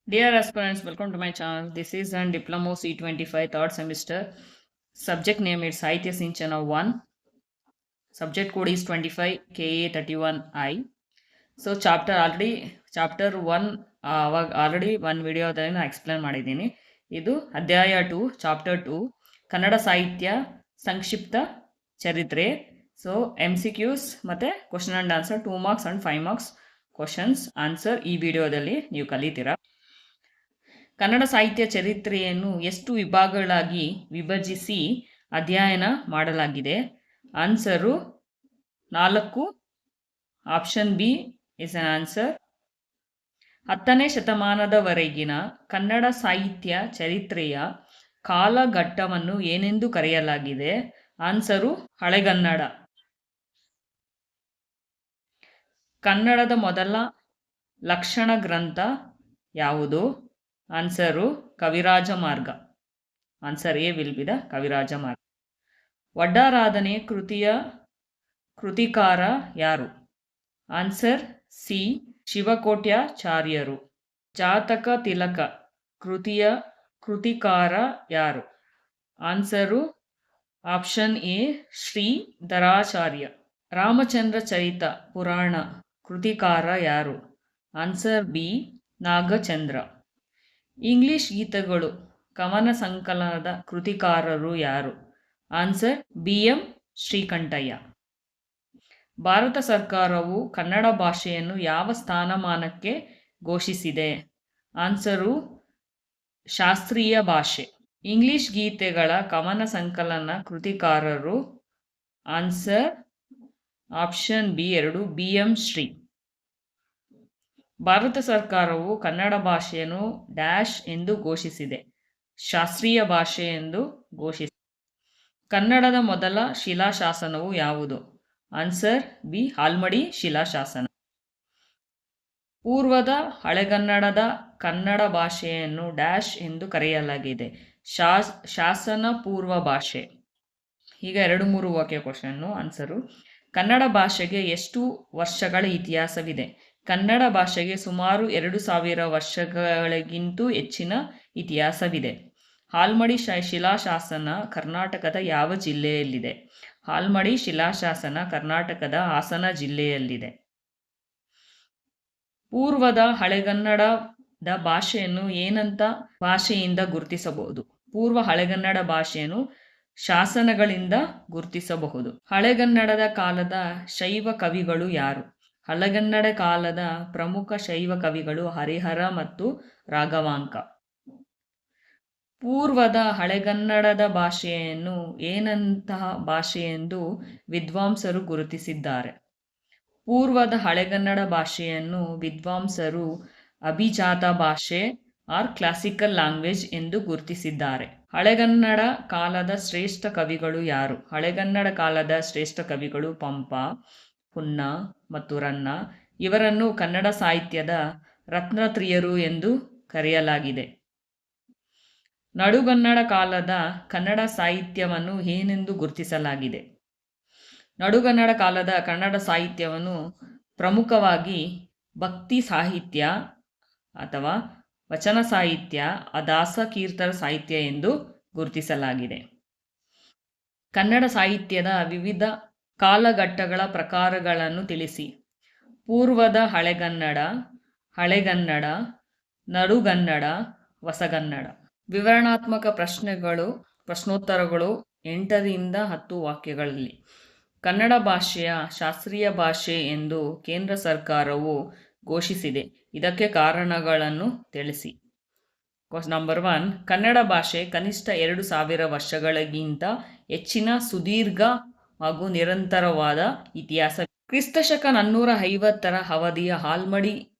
Dear aspirants, welcome to my channel. This is an Diploma C25 third semester. Subject name is Sahitya Sinchana 1. Subject code is 25 KA31I. So chapter 1 ಅವಾಗ already ಒಂದು ವಿಡಿಯೋದಲ್ಲಿ ನಾನು explain ಮಾಡಿದ್ದೀನಿ. ಇದು ಅಧ್ಯಾಯ 2 chapter 2 Kannada ಸಾಹಿತ್ಯ ಸಂಕ್ಷಿಪ್ತ ಚರಿತ್ರೆ. ಸೊ MCQs ಮತ್ತು question and answer 2 marks and 5 marks questions answer ಈ ವಿಡಿಯೋದಲ್ಲಿ ನೀವು ಕಲಿತೀರಾ. ಕನ್ನಡ ಸಾಹಿತ್ಯ ಚರಿತ್ರೆಯನ್ನು ಎಷ್ಟು ವಿಭಾಗಗಳಾಗಿ ವಿಭಜಿಸಿ ಅಧ್ಯಯನ ಮಾಡಲಾಗಿದೆ? Answer 4. Option B is an answer. 10ನೇ ಶತಮಾನದವರೆಗಿನ ಕನ್ನಡ ಸಾಹಿತ್ಯ ಚರಿತ್ರೆಯ ಕಾಲಘಟ್ಟವನ್ನು ಏನೆಂದು ಕರೆಯಲಾಗಿದೆ? ಆನ್ಸರು ಹಳೆಗನ್ನಡ. ಕನ್ನಡದ ಮೊದಲ ಲಕ್ಷಣ ಗ್ರಂಥ ಯಾವುದು? Answer Kavirajamarga. Answer A will be the Kavirajamarga. Vaddaradhane ಕೃತಿಯ ಕೃತಿಕಾರ ಯಾರು? ಆನ್ಸರ್ ಸಿ ಶಿವಕೋಟ್ಯಾಚಾರ್ಯರು. ಜಾತಕ ತಿಲಕ ಕೃತಿಯ ಕೃತಿಕಾರ ಯಾರು? Answer option A Shridharacharya. Ramachandra Charita Purana ಕೃತಿಕಾರ ಯಾರು? Answer B Nagachandra. ಇಂಗ್ಲಿಷ್ ಗೀತಗಳು ಕವನ ಸಂಕಲನದ ಕೃತಿಕಾರರು ಯಾರು? Answer BM Srikantaiah. ಭಾರತ ಸರ್ಕಾರವು ಕನ್ನಡ ಭಾಷೆಯನ್ನು ಯಾವ ಸ್ಥಾನಮಾನಕ್ಕೆ ಘೋಷಿಸಿದೆ? ಆನ್ಸರು ಶಾಸ್ತ್ರೀಯ ಭಾಷೆ. ಇಂಗ್ಲಿಷ್ ಗೀತೆಗಳ ಕವನ ಸಂಕಲನ ಕೃತಿಕಾರರು? Answer option B 2 BM Shri. Bharat ಸರ್ಕಾರವು ಕನ್ನಡ ಭಾಷೆಯನ್ನು ಡ್ಯಾಶ್ ಎಂದು ಘೋಷಿಸಿದೆ? ಶಾಸ್ತ್ರೀಯ ಭಾಷೆ ಎಂದು ಘೋಷಿಸಿದೆ. ಕನ್ನಡದ ಮೊದಲ ಶಿಲಾಶಾಸನವು ಯಾವುದು? ಆನ್ಸರ್ ಬಿ ಹಾಲ್ಮಡಿ ಶಿಲಾಶಾಸನ. ಪೂರ್ವದ ಹಳೆಗನ್ನಡದ ಕನ್ನಡ ಭಾಷೆಯನ್ನು ಡ್ಯಾಶ್ ಎಂದು ಕರೆಯಲಾಗಿದೆ? ಶಾಸನ ಪೂರ್ವ ಭಾಷೆ. ಈಗ 2-3 ವಾಕ್ಯ ಕ್ವಶನ್ನು ಆನ್ಸರು. ಕನ್ನಡ ಭಾಷೆಗೆ ಎಷ್ಟು ವರ್ಷಗಳ ಇತಿಹಾಸವಿದೆ? ಕನ್ನಡ ಭಾಷೆಗೆ ಸುಮಾರು 2000 ವರ್ಷಗಳಿಗಿಂತೂ ಹೆಚ್ಚಿನ ಇತಿಹಾಸವಿದೆ. ಹಾಲ್ಮಡಿ ಶಿಲಾಶಾಸನ ಕರ್ನಾಟಕದ ಯಾವ ಜಿಲ್ಲೆಯಲ್ಲಿದೆ? ಹಾಲ್ಮಡಿ ಶಿಲಾಶಾಸನ ಕರ್ನಾಟಕದ ಹಾಸನ ಜಿಲ್ಲೆಯಲ್ಲಿದೆ. ಪೂರ್ವದ ಹಳೆಗನ್ನಡದ ಭಾಷೆಯನ್ನು ಏನಂತ ಭಾಷೆಯಿಂದ ಗುರುತಿಸಬಹುದು? ಪೂರ್ವ ಹಳೆಗನ್ನಡ ಭಾಷೆಯನ್ನು ಶಾಸನಗಳಿಂದ ಗುರುತಿಸಬಹುದು. ಹಳೆಗನ್ನಡದ ಕಾಲದ ಶೈವ ಕವಿಗಳು ಯಾರು? ಹಳೆಗನ್ನಡ ಕಾಲದ ಪ್ರಮುಖ ಶೈವ ಕವಿಗಳು ಹರಿಹರ ಮತ್ತು ರಾಘವಾಂಕ. ಪೂರ್ವದ ಹಳೆಗನ್ನಡದ ಭಾಷೆಯನ್ನು ಏನಂತಹ ಭಾಷೆಯೆಂದು ವಿದ್ವಾಂಸರು ಗುರುತಿಸಿದ್ದಾರೆ? ಪೂರ್ವದ ಹಳೆಗನ್ನಡ ಭಾಷೆಯನ್ನು ವಿದ್ವಾಂಸರು ಅಭಿಜಾತ ಭಾಷೆ ಆರ್ ಕ್ಲಾಸಿಕಲ್ ಲ್ಯಾಂಗ್ವೇಜ್ ಎಂದು ಗುರುತಿಸಿದ್ದಾರೆ. ಹಳೆಗನ್ನಡ ಕಾಲದ ಶ್ರೇಷ್ಠ ಕವಿಗಳು ಯಾರು? ಹಳೆಗನ್ನಡ ಕಾಲದ ಶ್ರೇಷ್ಠ ಕವಿಗಳು ಪಂಪ, ಪುನ್ನ ಮತ್ತು ರನ್ನ. ಇವರನ್ನು ಕನ್ನಡ ಸಾಹಿತ್ಯದ ರತ್ನತ್ರಿಯರು ಎಂದು ಕರೆಯಲಾಗಿದೆ. ನಡುಗನ್ನಡ ಕಾಲದ ಕನ್ನಡ ಸಾಹಿತ್ಯವನ್ನು ಏನೆಂದು ಗುರುತಿಸಲಾಗಿದೆ? ನಡುಗನ್ನಡ ಕಾಲದ ಕನ್ನಡ ಸಾಹಿತ್ಯವನ್ನು ಪ್ರಮುಖವಾಗಿ ಭಕ್ತಿ ಸಾಹಿತ್ಯ ಅಥವಾ ವಚನ ಸಾಹಿತ್ಯ, ದಾಸ ಕೀರ್ತನ ಸಾಹಿತ್ಯ ಎಂದು ಗುರುತಿಸಲಾಗಿದೆ. ಕನ್ನಡ ಸಾಹಿತ್ಯದ ವಿವಿಧ ಕಾಲಘಟ್ಟಗಳ ಪ್ರಕಾರಗಳನ್ನು ತಿಳಿಸಿ. ಪೂರ್ವದ ಹಳೆಗನ್ನಡ, ಹಳೆಗನ್ನಡ, ನಡುಗನ್ನಡ, ಹೊಸಗನ್ನಡ. ವಿವರಣಾತ್ಮಕ ಪ್ರಶ್ನೋತ್ತರಗಳು 8ರಿಂದ 10 ವಾಕ್ಯಗಳಲ್ಲಿ. ಕನ್ನಡ ಭಾಷೆಯ ಶಾಸ್ತ್ರೀಯ ಭಾಷೆ ಎಂದು ಕೇಂದ್ರ ಸರ್ಕಾರವು ಘೋಷಿಸಿದೆ. ಇದಕ್ಕೆ ಕಾರಣಗಳನ್ನು ತಿಳಿಸಿ. ನಂಬರ್ 1, ಕನ್ನಡ ಭಾಷೆ ಕನಿಷ್ಠ 2000 ವರ್ಷಗಳಿಗಿಂತ ಹೆಚ್ಚಿನ ಸುದೀರ್ಘ ಹಾಗೂ ನಿರಂತರವಾದ ಇತಿಹಾಸ. ಕ್ರಿಸ್ತಶಕ 450 ಅವಧಿಯ ಹಾಲ್ಮಡಿ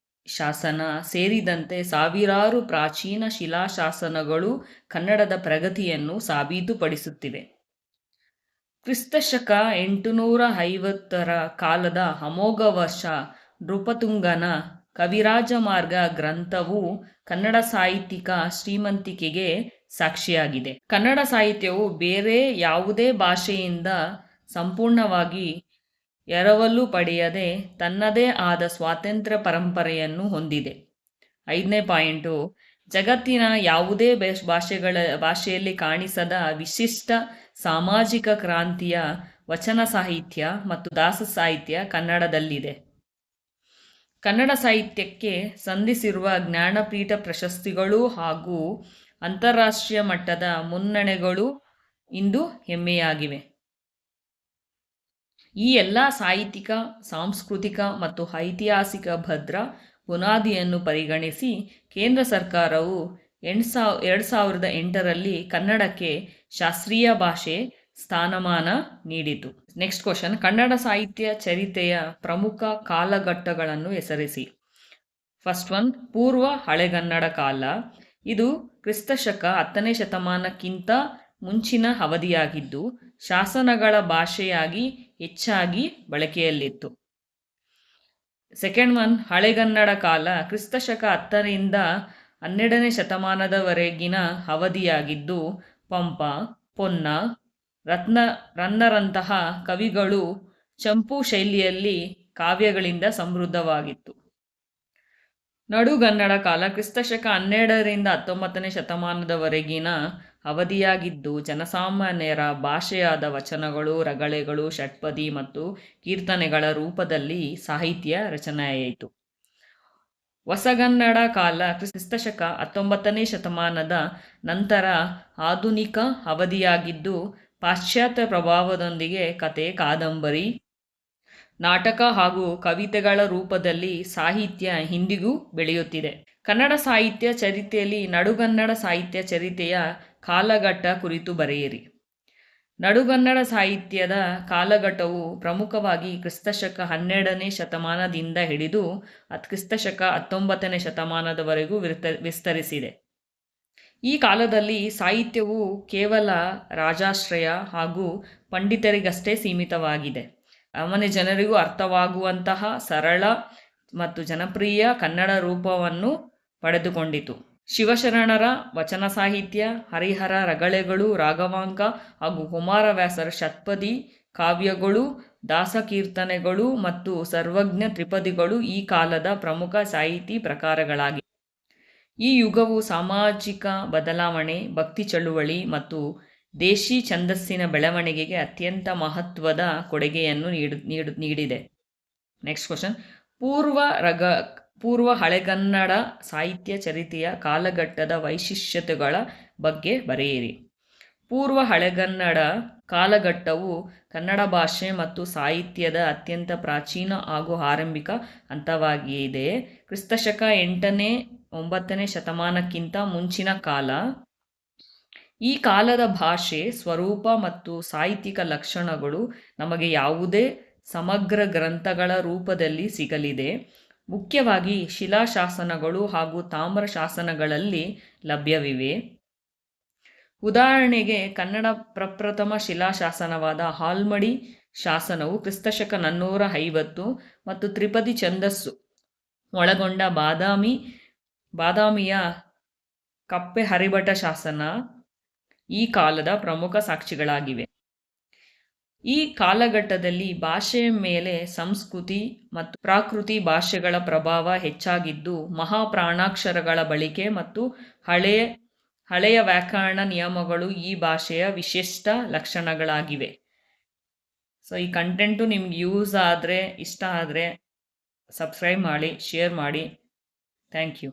ಶಾಸನ ಸೇರಿದಂತೆ ಸಾವಿರಾರು ಪ್ರಾಚೀನ ಶಿಲಾಶಾಸನಗಳು ಕನ್ನಡದ ಪ್ರಗತಿಯನ್ನು ಸಾಬೀತುಪಡಿಸುತ್ತಿವೆ. ಕ್ರಿಸ್ತಶಕ 850 ಕಾಲದ ಅಮೋಘ ವರ್ಷ ನೃಪತುಂಗನ ಕವಿರಾಜ ಮಾರ್ಗ ಗ್ರಂಥವು ಕನ್ನಡ ಸಾಹಿತ್ಯಿಕ ಶ್ರೀಮಂತಿಕೆಗೆ ಸಾಕ್ಷಿಯಾಗಿದೆ. ಕನ್ನಡ ಸಾಹಿತ್ಯವು ಬೇರೆ ಯಾವುದೇ ಭಾಷೆಯಿಂದ ಸಂಪೂರ್ಣವಾಗಿ ಎರವಲು ಪಡೆಯದೆ ತನ್ನದೇ ಆದ ಸ್ವಾತಂತ್ರ್ಯ ಪರಂಪರೆಯನ್ನು ಹೊಂದಿದೆ. 5ನೇ ಪಾಯಿಂಟು, ಜಗತ್ತಿನ ಯಾವುದೇ ಭಾಷೆಯಲ್ಲಿ ಕಾಣಿಸದ ವಿಶಿಷ್ಟ ಸಾಮಾಜಿಕ ಕ್ರಾಂತಿಯ ವಚನ ಸಾಹಿತ್ಯ ಮತ್ತು ದಾಸ ಸಾಹಿತ್ಯ ಕನ್ನಡದಲ್ಲಿದೆ. ಕನ್ನಡ ಸಾಹಿತ್ಯಕ್ಕೆ ಸಂದಿಸಿರುವ ಜ್ಞಾನಪೀಠ ಪ್ರಶಸ್ತಿಗಳು ಹಾಗೂ ಅಂತಾರಾಷ್ಟ್ರೀಯ ಮಟ್ಟದ ಮುನ್ನಡೆಗಳು ಇಂದು ಹೆಮ್ಮೆಯಾಗಿವೆ. ಈ ಎಲ್ಲ ಸಾಹಿತ್ಯಿಕ, ಸಾಂಸ್ಕೃತಿಕ ಮತ್ತು ಐತಿಹಾಸಿಕ ಭದ್ರ ಬುನಾದಿಯನ್ನು ಪರಿಗಣಿಸಿ ಕೇಂದ್ರ ಸರ್ಕಾರವು 2008ರಲ್ಲಿ ಕನ್ನಡಕ್ಕೆ ಶಾಸ್ತ್ರೀಯ ಭಾಷೆ ಸ್ಥಾನಮಾನ ನೀಡಿತು. ನೆಕ್ಸ್ಟ್ ಕ್ವಶನ್, ಕನ್ನಡ ಸಾಹಿತ್ಯ ಚರಿತೆಯ ಪ್ರಮುಖ ಕಾಲಘಟ್ಟಗಳನ್ನು ಹೆಸರಿಸಿ. ಫಸ್ಟ್ ಒನ್, ಪೂರ್ವ ಹಳೆಗನ್ನಡ ಕಾಲ. ಇದು ಕ್ರಿಸ್ತಶಕ 10ನೇ ಶತಮಾನಕ್ಕಿಂತ ಮುಂಚಿನ ಅವಧಿಯಾಗಿದ್ದು ಶಾಸನಗಳ ಭಾಷೆಯಾಗಿ ಹೆಚ್ಚಾಗಿ ಬಳಕೆಯಲ್ಲಿತ್ತು. ಸೆಕೆಂಡ್ ಒನ್, ಹಳೆಗನ್ನಡ ಕಾಲ. ಕ್ರಿಸ್ತಶಕ 10ರಿಂದ 12ನೇ ಶತಮಾನದವರೆಗಿನ ಅವಧಿಯಾಗಿದ್ದು ಪಂಪ, ಪೊನ್ನ, ರನ್ನರಂತಹ ಕವಿಗಳು ಚಂಪು ಶೈಲಿಯಲ್ಲಿ ಕಾವ್ಯಗಳಿಂದ ಸಮೃದ್ಧವಾಗಿತ್ತು. ನಡುಗನ್ನಡ ಕಾಲ. ಕ್ರಿಸ್ತಶಕ 12ರಿಂದ 19ನೇ ಶತಮಾನದವರೆಗಿನ ಅವಧಿಯಾಗಿದ್ದು ಜನಸಾಮಾನ್ಯರ ಭಾಷೆಯಾದ ವಚನಗಳು, ರಗಳೆಗಳು, ಷಟ್ಪದಿ ಮತ್ತು ಕೀರ್ತನೆಗಳ ರೂಪದಲ್ಲಿ ಸಾಹಿತ್ಯ ರಚನೆಯಾಯಿತು. ಹೊಸಗನ್ನಡ ಕಾಲ. ಕ್ರಿಸ್ತಶಕ 19ನೇ ಶತಮಾನದ ನಂತರ ಆಧುನಿಕ ಅವಧಿಯಾಗಿದ್ದು ಪಾಶ್ಚಾತ್ಯ ಪ್ರಭಾವದೊಂದಿಗೆ ಕತೆ, ಕಾದಂಬರಿ, ನಾಟಕ ಹಾಗೂ ಕವಿತೆಗಳ ರೂಪದಲ್ಲಿ ಸಾಹಿತ್ಯ ಇಂದಿಗೂ ಬೆಳೆಯುತ್ತಿದೆ. ಕನ್ನಡ ಸಾಹಿತ್ಯ ಚರಿತೆಯಲ್ಲಿ ನಡುಗನ್ನಡ ಸಾಹಿತ್ಯ ಚರಿತೆಯ ಕಾಲಘಟ್ಟ ಕುರಿತು ಬರೆಯಿರಿ. ನಡುಗನ್ನಡ ಸಾಹಿತ್ಯದ ಕಾಲಘಟ್ಟವು ಪ್ರಮುಖವಾಗಿ ಕ್ರಿಸ್ತಶಕ 12ನೇ ಶತಮಾನದಿಂದ ಹಿಡಿದು ಕ್ರಿಸ್ತಶಕ 19ನೇ ಶತಮಾನದವರೆಗೂ ವಿಸ್ತರಿಸಿದೆ. ಈ ಕಾಲದಲ್ಲಿ ಸಾಹಿತ್ಯವು ಕೇವಲ ರಾಜಾಶ್ರಯ ಹಾಗೂ ಪಂಡಿತರಿಗಷ್ಟೇ ಸೀಮಿತವಾಗಿದೆ. ಸಾಮಾನ್ಯ ಜನರಿಗೂ ಅರ್ಥವಾಗುವಂತಹ ಸರಳ ಮತ್ತು ಜನಪ್ರಿಯ ಕನ್ನಡ ರೂಪವನ್ನು ಪಡೆದುಕೊಂಡಿತು. ಶಿವಶರಣರ ವಚನ ಸಾಹಿತ್ಯ, ಹರಿಹರ ರಗಳೆಗಳು, ರಾಘವಾಂಕ ಹಾಗೂ ಕುಮಾರವ್ಯಾಸರ ಷಟ್ಪದಿ ಕಾವ್ಯಗಳು, ದಾಸಕೀರ್ತನೆಗಳು ಮತ್ತು ಸರ್ವಜ್ಞ ತ್ರಿಪದಿಗಳು ಈ ಕಾಲದ ಪ್ರಮುಖ ಸಾಹಿತಿ ಪ್ರಕಾರಗಳಾಗಿವೆ. ಈ ಯುಗವು ಸಾಮಾಜಿಕ ಬದಲಾವಣೆ, ಭಕ್ತಿ ಚಳುವಳಿ ಮತ್ತು ದೇಶಿ ಛಂದಸ್ಸಿನ ಬೆಳವಣಿಗೆಗೆ ಅತ್ಯಂತ ಮಹತ್ವದ ಕೊಡುಗೆಯನ್ನು ನೀಡಿದೆ. ನೆಕ್ಸ್ಟ್ ಕ್ವಶನ್, ಪೂರ್ವ ಹಳೆಗನ್ನಡ ಸಾಹಿತ್ಯ ಚರಿತೆಯ ಕಾಲಘಟ್ಟದ ವೈಶಿಷ್ಟ್ಯತೆಗಳ ಬಗ್ಗೆ ಬರೆಯಿರಿ. ಪೂರ್ವ ಹಳೆಗನ್ನಡ ಕಾಲಘಟ್ಟವು ಕನ್ನಡ ಭಾಷೆ ಮತ್ತು ಸಾಹಿತ್ಯದ ಅತ್ಯಂತ ಪ್ರಾಚೀನ ಹಾಗೂ ಆರಂಭಿಕ ಹಂತವಾಗಿದೆ. ಕ್ರಿಸ್ತಶಕ 8ನೇ 9ನೇ ಶತಮಾನಕ್ಕಿಂತ ಮುಂಚಿನ ಕಾಲ. ಈ ಕಾಲದ ಭಾಷೆ, ಸ್ವರೂಪ ಮತ್ತು ಸಾಹಿತ್ಯಿಕ ಲಕ್ಷಣಗಳು ನಮಗೆ ಯಾವುದೇ ಸಮಗ್ರ ಗ್ರಂಥಗಳ ರೂಪದಲ್ಲಿ ಸಿಗಲಿದೆ. ಮುಖ್ಯವಾಗಿ ಶಿಲಾಶಾಸನಗಳು ಹಾಗೂ ತಾಮ್ರ ಶಾಸನಗಳಲ್ಲಿ ಲಭ್ಯವಿವೆ. ಉದಾಹರಣೆಗೆ ಕನ್ನಡ ಪ್ರಪ್ರಥಮ ಶಿಲಾಶಾಸನವಾದ ಹಾಲ್ಮಡಿ ಶಾಸನವು ಕ್ರಿಸ್ತಶಕ 450 ಮತ್ತು ತ್ರಿಪದಿ ಛಂದಸ್ಸು ಒಳಗೊಂಡ ಬಾದಾಮಿಯ ಕಪ್ಪೆ ಹರಿಭಟ ಶಾಸನ ಈ ಕಾಲದ ಪ್ರಮುಖ ಸಾಕ್ಷಿಗಳಾಗಿವೆ. ಈ ಕಾಲಘಟ್ಟದಲ್ಲಿ ಭಾಷೆಯ ಮೇಲೆ ಸಂಸ್ಕೃತಿ ಮತ್ತು ಪ್ರಾಕೃತಿ ಭಾಷೆಗಳ ಪ್ರಭಾವ ಹೆಚ್ಚಾಗಿದ್ದು ಮಹಾಪ್ರಾಣಾಕ್ಷರಗಳ ಬಳಕೆ ಮತ್ತು ಹಳೆಯ ವ್ಯಾಕರಣ ನಿಯಮಗಳು ಈ ಭಾಷೆಯ ವಿಶಿಷ್ಟ ಲಕ್ಷಣಗಳಾಗಿವೆ. ಸೊ ಈ ಕಂಟೆಂಟು ನಿಮ್ಗೆ ಯೂಸ್ ಆದರೆ, ಇಷ್ಟ ಆದರೆ ಸಬ್ಸ್ಕ್ರೈಬ್ ಮಾಡಿ, ಶೇರ್ ಮಾಡಿ. Thank you.